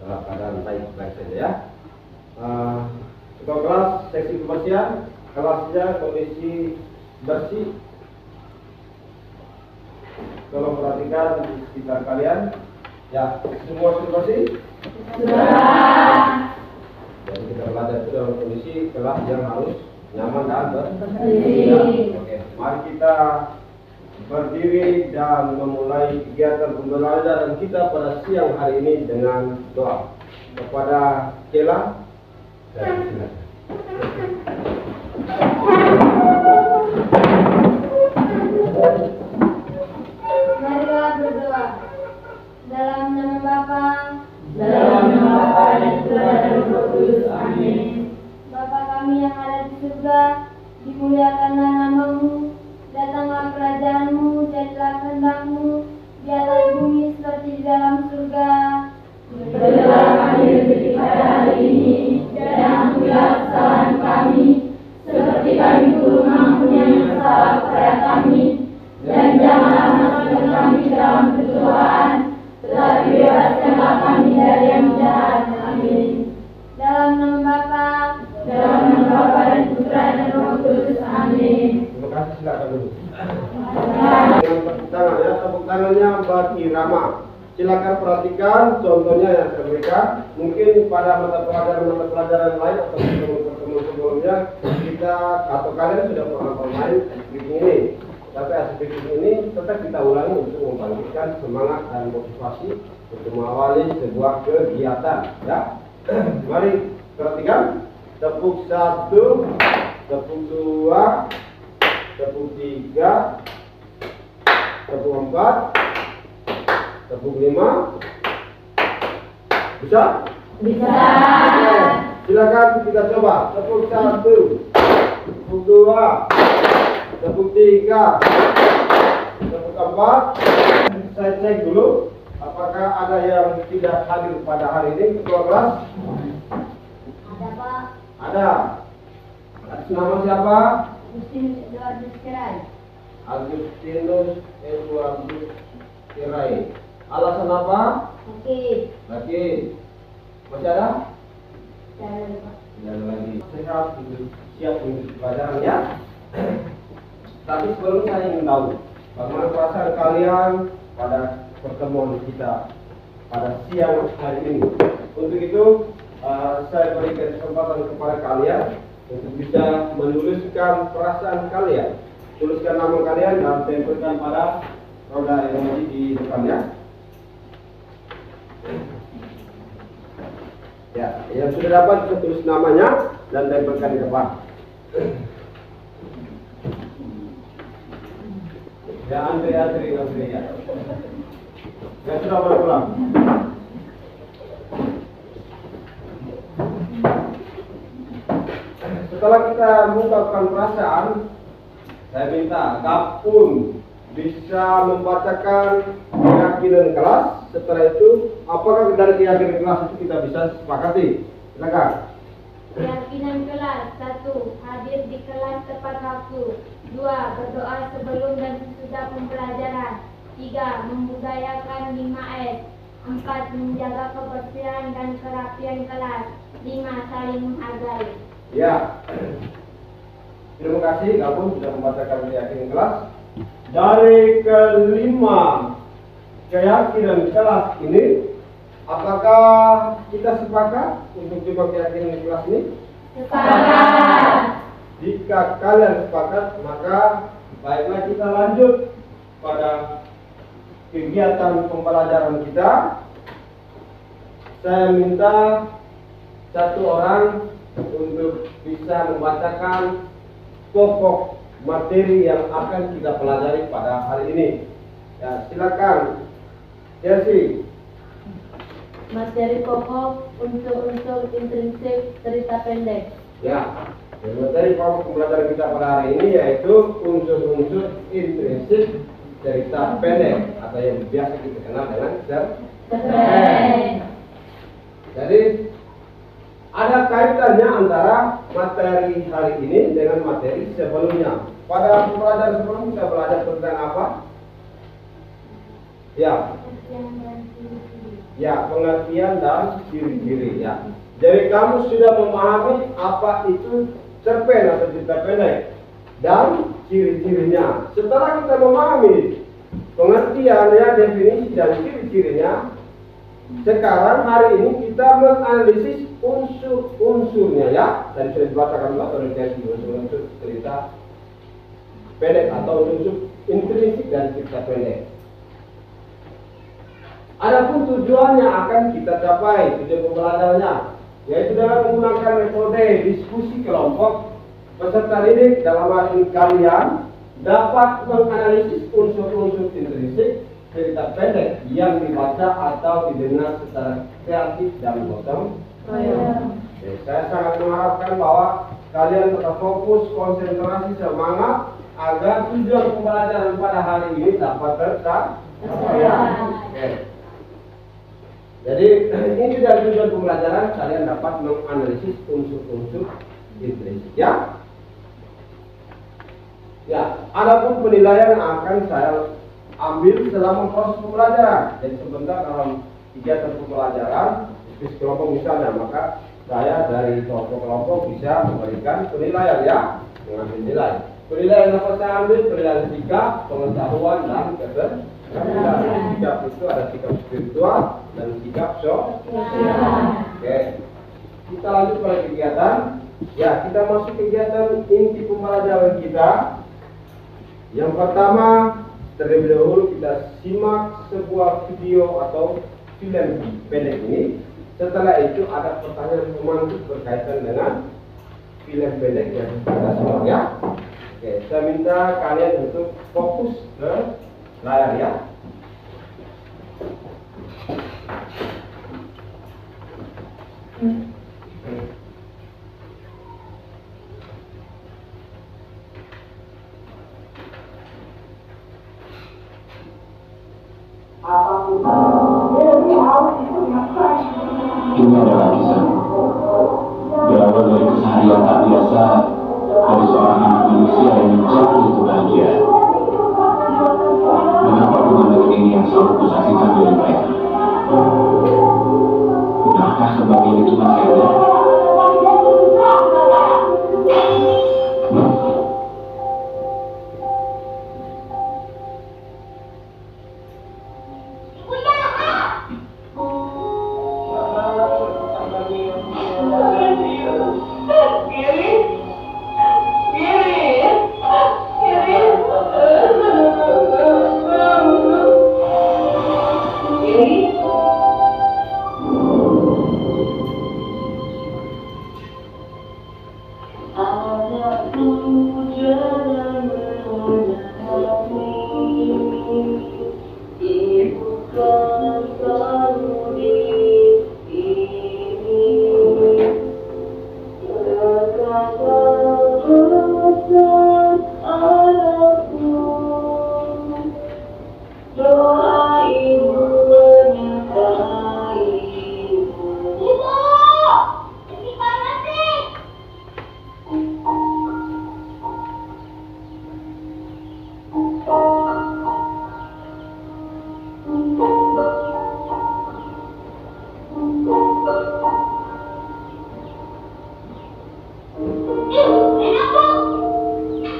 dalam keadaan baik-baik saja ya. Ketua kelas seksi kebersihan, kelasnya kondisi bersih. Tolong perhatikan di sekitar kalian. Ya, semua sudah bersih? Sudah. Jadi kita belajar itu dalam kondisi kelas yang harus nyaman dan bersih. Oke, mari kita berdiri dan memulai kegiatan pembelajaran kita pada siang hari ini dengan doa kepada Kela. Marilah berdoa. Dalam nama Bapa, dalam nama Bapa dan Putra dan Roh Kudus. Amin. Bapa kami yang ada di surga, dimuliakanlah namamu, datanglah kerajaanmu, jadilah kehendak-mu di atas bumi seperti di dalam surga. Berilah kami rezeki pada hari ini, dan ampunilah kesalahan kami, seperti kami pun mengampuni yang bersalah kepada kami, dan janganlah masukkan kami ke dalam pencobaan, tetapi bebaskanlah kami dari yang jahat. Amin. Dalam nama Bapa, dalam nama Bapa dan Putra dan Roh Kudus. Amin. Terima kasih, silakan dulu. Dengan tepuk tangan ya, tepuk tangannya bagi Rama. Silakan perhatikan contohnya yang saya berikan. Mungkin pada mata pelajaran lain atau pertemuan sebelumnya kita atau kalian sudah pernah bermain speaking ini. Tapi speaking ini tetap kita ulangi untuk membangkitkan semangat dan motivasi untuk mengawali sebuah kegiatan. Ya, mari perhatikan. Tepuk 1, tepuk 2, tepuk 3, tepuk 4, tepuk 5. Bisa? Bisa. Oke, silakan kita coba. Tepuk 1, tepuk 2, tepuk 3, tepuk 4. Saya cek dulu apakah ada yang tidak hadir pada hari ini ketua kelas. ada Pak. Ada. Atas nama siapa? Agustinus Eduardus Kirai. Agustinus Eduardus Kirai. Alasan apa? Oke. Lagi. Masih ada? Jangan lupa. Tidak ada lagi. Sehat, siap untuk pelajaran ya. Tapi sebelum saya ingin tahu bagaimana perasaan kalian pada pertemuan kita pada siang hari ini. Untuk itu saya berikan kesempatan kepada kalian untuk bisa menuliskan perasaan kalian. Tuliskan nama kalian dan tempelkan pada roda emoji di depannya. Ya, yang sudah dapat bisa tulis namanya dan tempelkan di depan. Ya, antri ya. Ya sudah boleh pulang. Setelah kita mengungkapkan perasaan, saya minta Kapun bisa membacakan keyakinan kelas. Setelah itu, apakah dari keyakinan kelas itu kita bisa sepakati? Silakan. Keyakinan kelas 1. Hadir di kelas tepat waktu. 2. Berdoa sebelum dan sesudah pembelajaran. 3. Membudayakan 5S. 4. Menjaga kebersihan dan kerapian kelas. 5. Saling menghargai. Ya. Terima kasih Kapun sudah membacakan keyakinan kelas. Dari kelima keyakinan kelas ini, apakah kita sepakat untuk coba keyakinan kelas ini? Sepakat. Jika kalian sepakat, maka baiklah kita lanjut pada kegiatan pembelajaran kita. Saya minta satu orang untuk bisa membacakan pokok materi yang akan kita pelajari pada hari ini. Ya, silakan, Jesse. Materi pokok unsur-unsur intrinsik cerita pendek. Ya, materi pokok pembelajaran kita pada hari ini yaitu unsur-unsur intrinsik cerita pendek atau yang biasa kita kenal dengan cerpen. Jadi ada kaitannya antara materi hari ini dengan materi sebelumnya. Pada pembelajaran sebelum kita belajar tentang apa? Ya. Ya, pengertian dan ciri-ciri ya. Jadi kamu sudah memahami apa itu cerpen atau cerita pendek dan ciri-cirinya. Setelah kita memahami pengertiannya, definisi dan ciri-cirinya, sekarang hari ini kita menganalisis unsur-unsurnya ya. Dan sudah dibacakan oleh unsur-unsur cerita pendek atau unsur intrinsik dan cerita pendek. Adapun tujuannya akan kita capai, tujuan pembelajarannya, yaitu dengan menggunakan metode diskusi kelompok. Peserta didik dalam hal ini kalian dapat menganalisis unsur-unsur intrinsik cerita pendek yang dibaca atau didengar secara kreatif dan gotong royong. Saya sangat mengharapkan bahwa kalian tetap fokus, konsentrasi, semangat agar tujuan pembelajaran pada hari ini dapat tercapai. Jadi ini dari tujuan pembelajaran, kalian dapat menganalisis unsur-unsur intrinsik ya. Ya, adapun penilaian yang akan saya ambil selama proses pembelajaran. Jadi sebentar dalam kegiatan pembelajaran diskusi kelompok misalnya, maka saya dari kelompok bisa memberikan penilaian ya, mengambil nilai. Penilaian yang dapat saya ambil penilaian sikap, pengetahuan dan keterampilan. Sikap itu ada sikap spiritual dan sikap sosial. Oke, kita lanjut pada kegiatan. Ya, kita masuk kegiatan inti pembelajaran kita. Yang pertama, terlebih dahulu kita simak sebuah video atau film pendek ini. Setelah itu ada pertanyaan pemantik berkaitan dengan film pendek yang kita simak ya. Oke, saya minta kalian untuk fokus ke layar ya. Ini adalah kisah berawal dari keseharian tak biasa dari seorang anak manusia yang mencari kebahagiaan. Mengapa bukan detik ini yang selalu kusaksikan dari mereka? Benarkah kebahagiaan itu masih ada?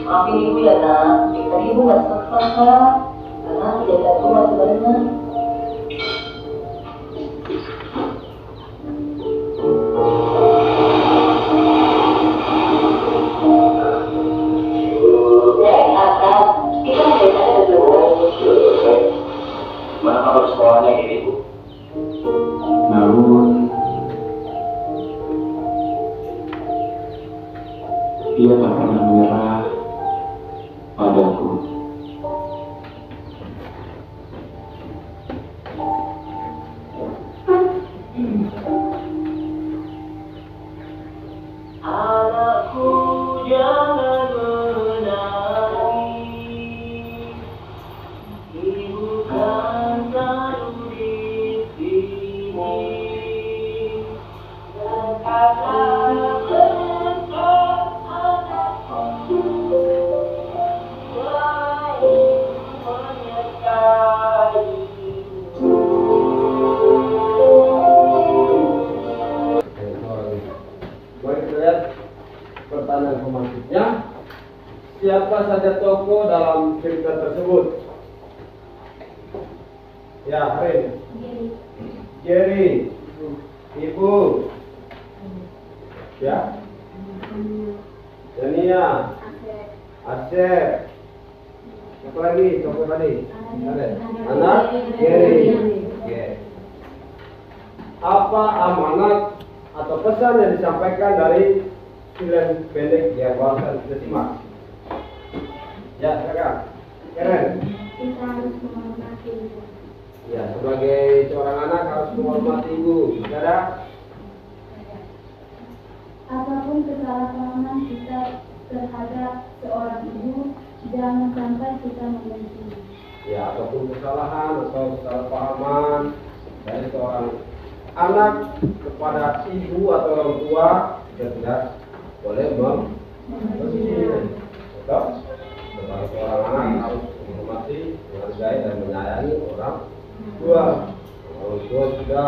Maafin ibu ya nak, tadi ibu nggak sempat karena tidak ada cuma sebenarnya. Mana kabar sekolahnya ini bu? Namun dia tak pernah menyerah padaku. Anakku jangan menangis, ibu kan selalu di sini. Katakan besar anakku, selalu menyertaimu. siapa saja tokoh dalam cerita tersebut? Ya, Rin. Jerry. Ibu. Ya. Dania. Asep. Siapa lagi? Tokoh tadi? Anak Jerry. Oke. Apa amanat atau pesan yang disampaikan dari film pendek yang barusan kita simak? Ya, silakan. Keren. Kita harus menghormati ibu. Ya, sebagai seorang anak harus menghormati ibu. Saudara, Apapun kesalahpahaman kita terhadap seorang ibu, jangan sampai kita membenci. ya apapun kesalahan atau kesalahpahaman dari seorang anak kepada ibu atau orang tua, kita tidak boleh membenci. Betul? Sebagai seorang anak harus menghormati, menghargai dan menyayangi orang tua. Orang tua sudah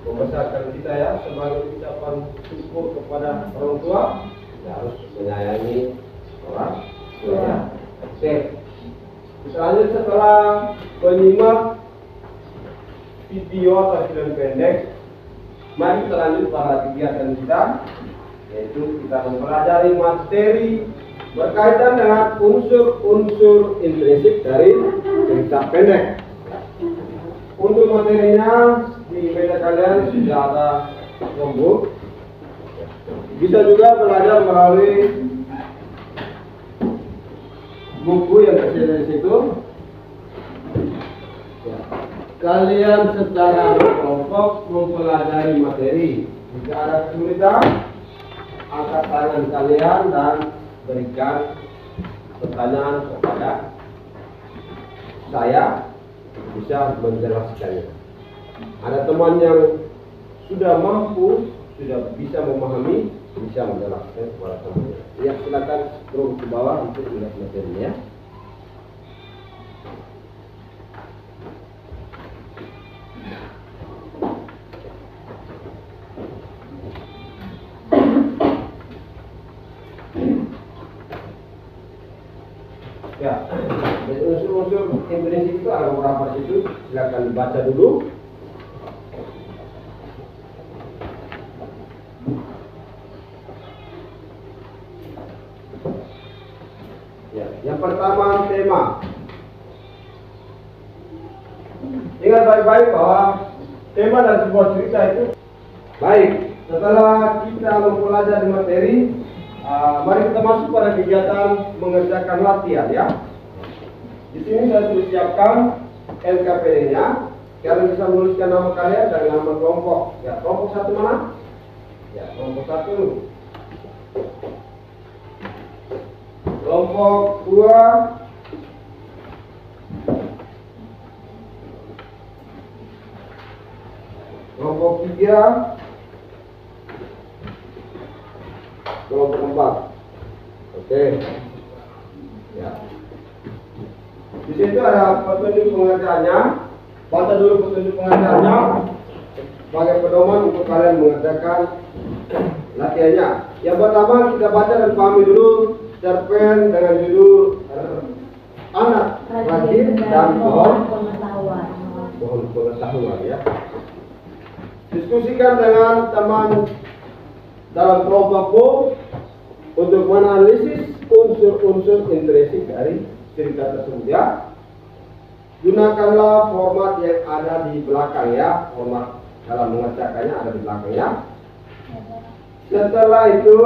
membesarkan kita ya, sebagai ucapan syukur kepada orang tua, kita harus menyayangi orang tua ya. Oke. Misalnya setelah menyimak video atau film pendek, mari kita lanjut pada kegiatan kita, yaitu kita mempelajari materi berkaitan dengan unsur-unsur intrinsik dari cerita pendek. Untuk materinya di meja kalian sudah ada notebook. Bisa juga belajar melalui buku yang tersedia di situ. Ya. Kalian secara berkelompok mempelajari materi. Jika ada kesulitan, angkat tangan kalian dan berikan pertanyaan kepada saya, bisa menjelaskannya. Ada teman yang sudah mampu, sudah bisa memahami, bisa menjelaskan kepada temannya. Ya, silakan scroll ke bawah untuk melihat materinya. Ya, dari unsur-unsur intrinsik itu ada beberapa di situ. Silakan dibaca dulu. Ya, yang pertama tema. Ingat baik-baik bahwa tema dari sebuah cerita itu baik. Setelah kita mempelajari materi, mari kita masuk pada kegiatan mengerjakan latihan ya. Di sini saya sudah siapkan LKPD-nya. Kalian bisa menuliskan nama kalian dan nama kelompok. Ya, kelompok satu mana? Ya, kelompok satu. Kelompok dua. Kelompok tiga. Kelompok empat. Oke. Ya. Di situ ada petunjuk pengerjaannya. Baca dulu petunjuk pengerjaannya sebagai pedoman untuk kalian mengerjakan latihannya. Yang pertama kita baca dan pahami dulu cerpen dengan judul Anak Rajin dan Pohon Pengetahuan ya. Diskusikan dengan teman dalam kelompokmu untuk menganalisis unsur-unsur intrinsik dari cerita tersebut ya. Gunakanlah format yang ada di belakang ya. Format dalam mengerjakannya ada di belakang ya. Setelah itu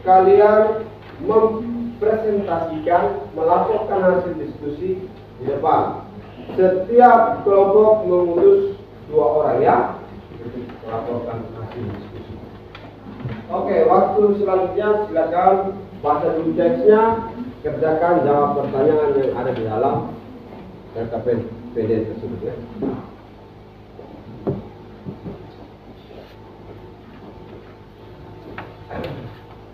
kalian mempresentasikan, melaporkan hasil diskusi di depan. Setiap kelompok mengutus 2 orang ya untuk melaporkan hasil diskusi. Oke, waktu selanjutnya silakan baca dulu teksnya, kerjakan jawab pertanyaan yang ada di dalam LKPD tersebut ya.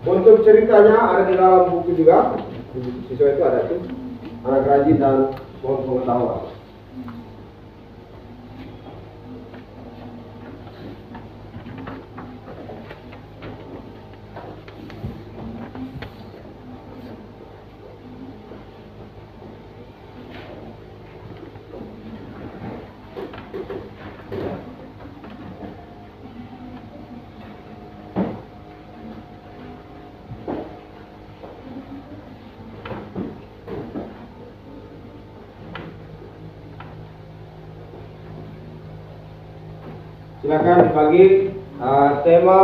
Untuk ceritanya ada di dalam buku juga. Di siswa itu ada tuh Anak Rajin dan Pohon Pengetahuan. Silakan dibagi tema,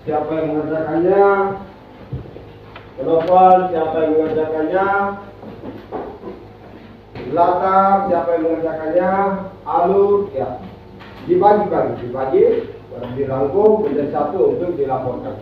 siapa yang mengerjakannya, penopang siapa yang mengerjakannya, latar siapa yang mengerjakannya, alur ya. Dibagi, dirangkum menjadi satu untuk dilaporkan.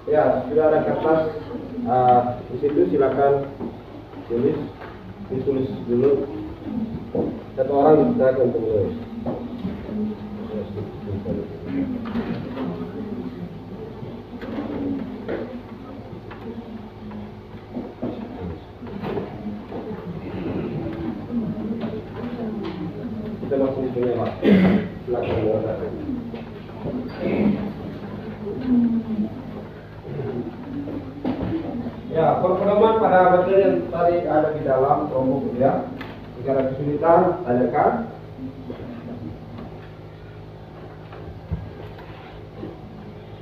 Ya, sudah ada kertas di situ, silakan ditulis dulu. Satu orang bisa untuk menulis. Kita masih punya waktu. Silakan mengerjakan. Ya, pedoman pada materi yang tadi ada di dalam kelompok ya. Jika ada kesulitan, tanyakan.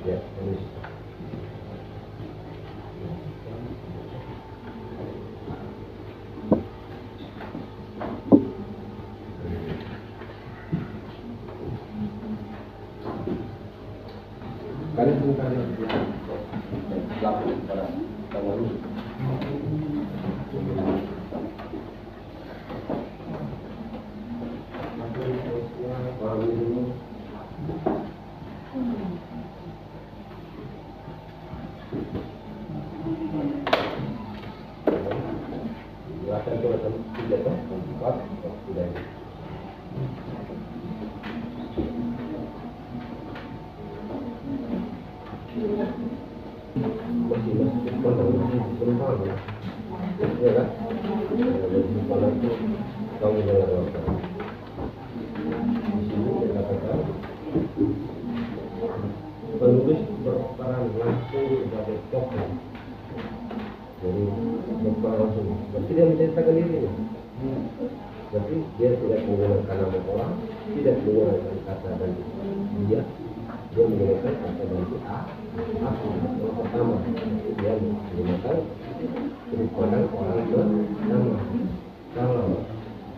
Ya, tulis. Kalian bukan yang laku pada tanggal ini. Penulis berperan langsung sebagai tokoh, jadi berperan langsung. Berarti dia menceritakan dirinya. Berarti dia tidak menggunakan nama orang, tidak menggunakan kata dan dia menggunakan kata dan aku. Yang pertama, dia menggunakan merupakan orang bernama. Kalau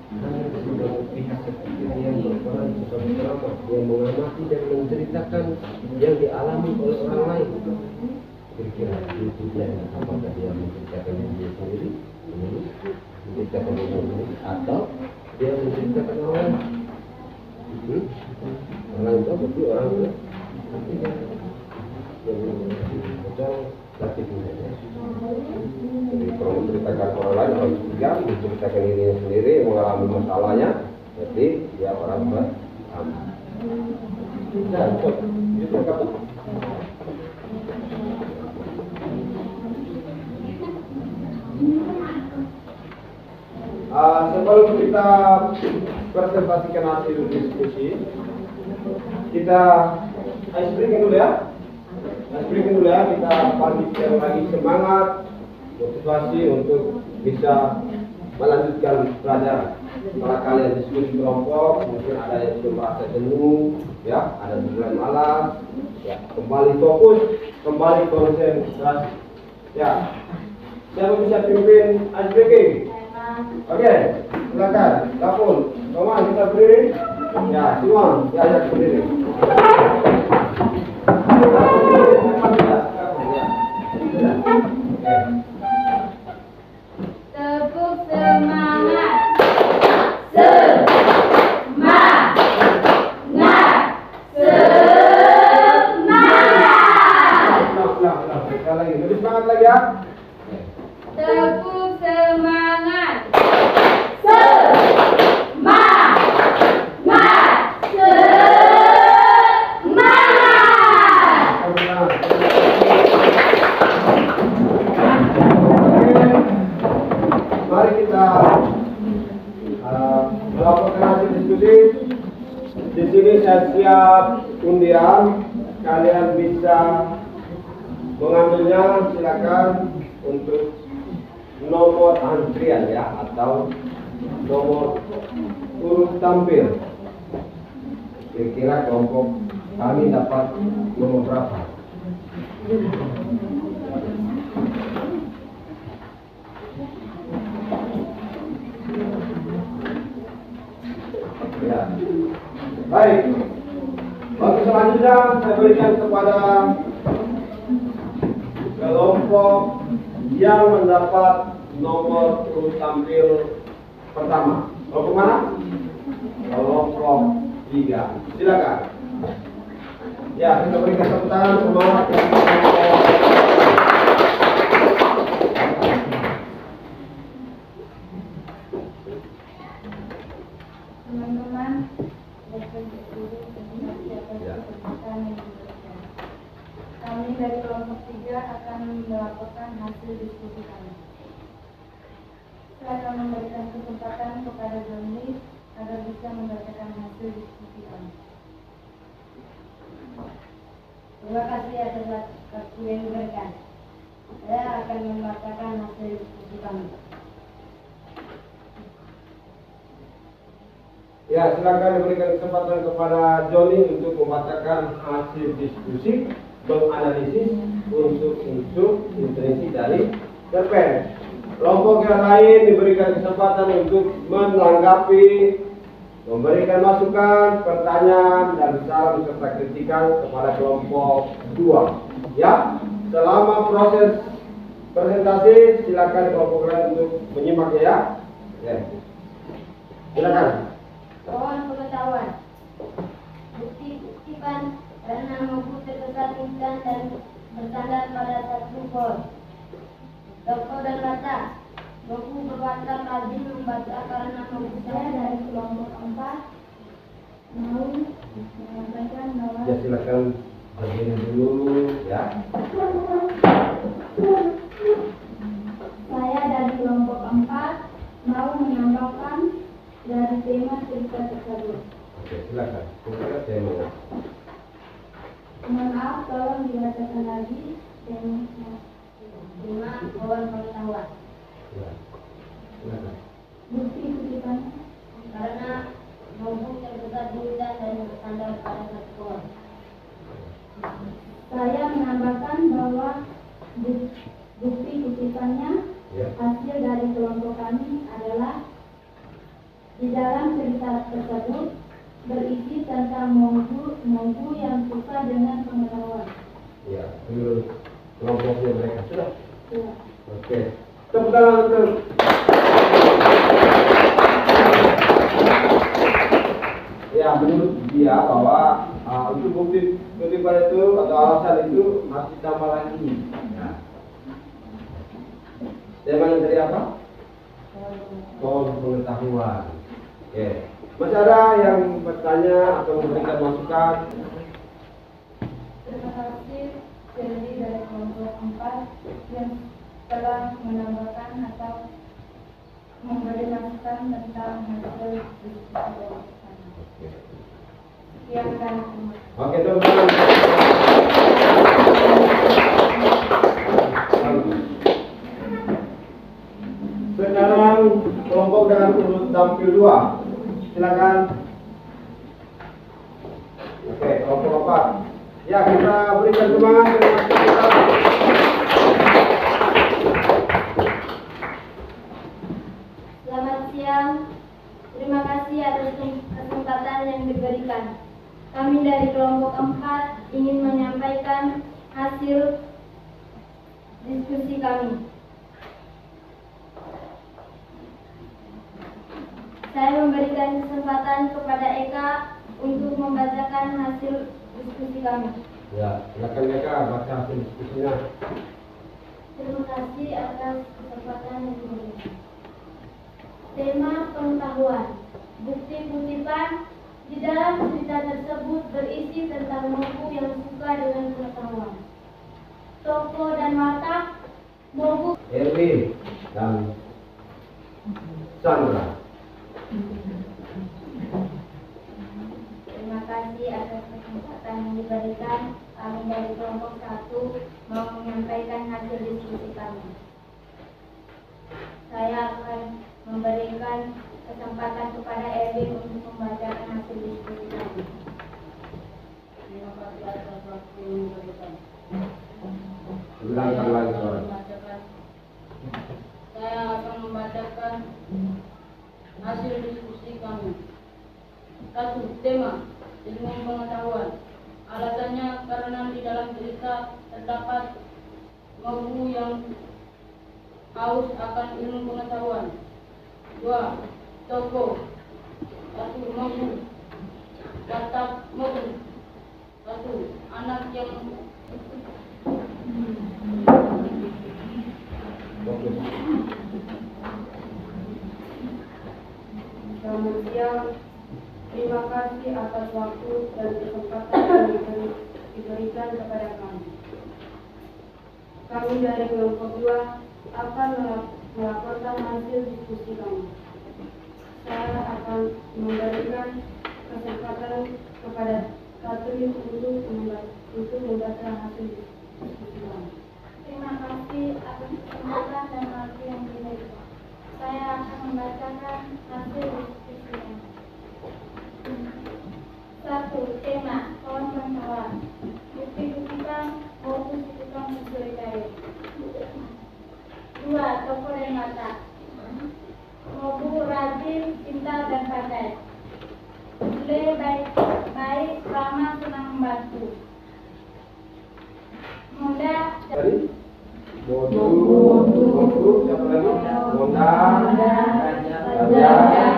hanya sebagai pihak ketiga yang berperan sebagai pengamat, dia mengamati dan menceritakan yang dialami oleh orang lain. Kira-kira itu dia, apakah dia menceritakan diri sendiri, menceritakan diri sendiri, atau dia menceritakan orang lain? Orang itu berarti orang itu yang betul lagi punya. Jadi kalau menceritakan orang lain, orang ketiga menceritakan dirinya sendiri yang mengalami masalahnya, berarti dia orang beramal. Nah, itu kapal. Sebelum kita presentasikan hasil diskusi, kita ice breaking dulu ya. Kita pastikan lagi semangat, motivasi untuk bisa melanjutkan pelajaran. Kalau kalian diskusi kelompok, mungkin ada yang sudah merasa jenuh, ya, ada yang mulai malas, ya, kembali fokus, kembali konsentrasi. Ya, siapa bisa pimpin ice breaking? Oke, silakan. Dapur, Roman kita berdiri. Ya, Simon, diajak berdiri. Tepuk semangat. Lebih semangat lagi ya. Tepuk semangat. siap undian, kalian bisa mengambilnya, silakan untuk nomor antrian ya, atau nomor urut tampil. Kira-kira kelompok kami dapat nomor berapa? Ya. Baik. Waktu selanjutnya saya berikan kepada kelompok yang mendapat nomor urut tampil pertama. Kelompok mana? Kelompok 3. Silakan. Ya, kita berikan tepuk tangan semangat ya. Teman-teman, kami dari kelompok 3 akan melaporkan hasil diskusi kami. Saya akan memberikan kesempatan kepada Joni agar bisa membacakan hasil diskusi kami. Terima kasih atas waktu yang diberikan. Saya akan membacakan hasil diskusi kami. Ya, silakan diberikan kesempatan kepada Joni untuk membacakan hasil diskusi, menganalisis unsur-unsur nutrisi dari cerpen. Kelompok yang lain diberikan kesempatan untuk menanggapi, memberikan masukan, pertanyaan, dan saran serta kritikan kepada kelompok 2. Ya, selama proses presentasi silakan kelompok lain untuk menyimaknya ya. Ya. Silakan. Pohon pengetahuan, bukti-buktikan karena mampu terkesan instan dan bersandar pada satu pohon. Tokoh dan kata, mampu berbaca rajin membaca karena mampu. Saya dari kelompok 4 mau menyampaikan bahwa. Ya, silakan berdiri dulu ya. Saya dari kelompok 4 mau menambahkan dari tema cerita tersebut. Oke, silakan. Kira-kira temanya. Mohon maaf, tolong dibacakan lagi tema pohon pengetahuan. Ya. Silakan. Bukti kutipannya karena mampu terdekat bulan dan bersandar pada satu pohon. Saya menambahkan bahwa bukti kutipannya Ya. hasil dari kelompok kami adalah di dalam cerita tersebut berisi tentang monggu yang suka dengan pengetahuan. Ya, menurut kelompoknya mereka sudah. Ya. Oke. Tepuk tangan untuk. Ya, menurut dia bahwa untuk bukti kutipan itu atau alasan itu masih tambah lagi. Nah. Temanya dari apa? Pohon pengetahuan. Oke. Masih ada yang bertanya atau memberikan masukan? Terima kasih Ferdi dari kelompok 4 yang telah menambahkan atau memberi masukan tentang hasil diskusi kelompok kami. Sekian dan terima kasih. Oke, teman-teman. Sekarang kelompok dengan urut tampil 2. Silakan. Oke, kelompok 4. Ya, kita berikan semangat dengan kita. Selamat siang. Terima kasih atas kesempatan yang diberikan. Kami dari kelompok 4 ingin menyampaikan hasil diskusi kami. Saya memberikan kesempatan kepada Eka untuk membacakan hasil diskusi kami. Ya, silakan mereka baca hasil diskusinya. Terima kasih atas kesempatan yang diberikan. Tema pengetahuan, bukti kutipan di dalam cerita tersebut berisi tentang Mogu yang suka dengan pengetahuan. Tokoh dan watak Mogu. Erwin dan Sandra. Terima kasih atas atas kesempatan yang diberikan. Kami dari kelompok 1 mau menyampaikan hasil diskusi kami. Saya akan memberikan kesempatan kepada Erwin untuk membacakan hasil diskusi kami. Terima kasih atas waktu yang diberikan. Bilangkan lagi soal. Saya akan membacakan hasil diskusi kami. 1. Tema ilmu pengetahuan. Alasannya karena di dalam cerita terdapat Mobu yang haus akan ilmu pengetahuan. 2. Tokoh. 1. Mobu. Watak Mobu. 1. Anak yang Selamat siang. Terima kasih atas waktu dan kesempatan yang diberikan kepada kami. Kami dari kelompok 2 akan melaporkan hasil diskusi kami. Saya akan memberikan kesempatan kepada Catherine untuk membaca hasil diskusi kami. Terima kasih atas kesempatan dan waktu yang diberikan. Saya akan membacakan hasil diskusi kami. 1. Tema kawan pengetahuan. Bukti-buktikan Mobu si tukang mencuri kayu. 2. Tokoh dan watak. Mobu rajin, pintar dan pandai. Bule baik, ramah, senang membantu. Muda Tadi Modu, siapa lagi? Monda, Raja.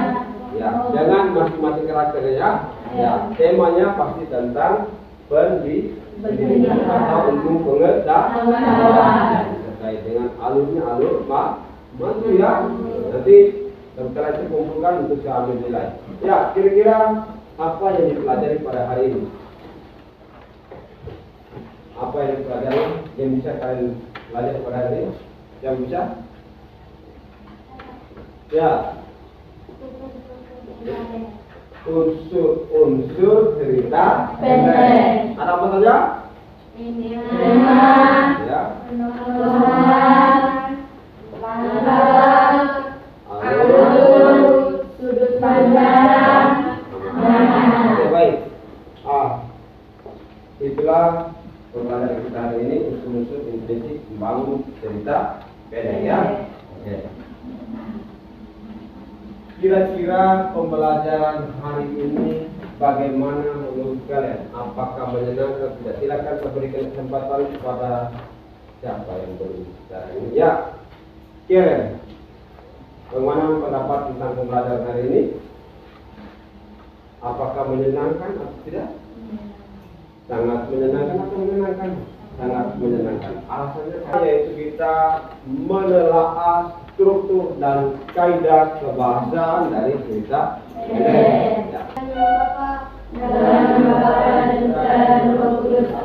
Ya, jangan masing-masing karakternya ya. Ya, temanya pasti tentang pendidikan atau ilmu pengetahuan terkait dengan alur maju ya. Nanti setelah itu kumpulkan untuk saya ambil nilai. Ya, kira-kira apa yang dipelajari pada hari ini? Apa yang dipelajari yang bisa kalian pelajari pada hari ini? Yang bisa? Ya. Unsur cerita pendek. Ada apa saja? Ya. alur, sudut pandang, Oke, baik. Itulah pembelajaran kita hari ini, unsur-unsur intrinsik membangun cerita pendek ya. Oke. Kira-kira pembelajaran hari ini bagaimana menurut kalian? Apakah menyenangkan? Tidak. Silakan saya berikan kesempatan kepada siapa yang berbicara ini. Ya, Karen, bagaimana pendapat tentang pembelajaran hari ini? Apakah menyenangkan atau tidak? Sangat menyenangkan atau menyenangkan? Sangat menyenangkan. Alasannya yaitu kita menelaah struktur dan kaidah kebahasaan dari cerita pendek. Ya. dalam Bapa dan Putra dan Roh Kudus.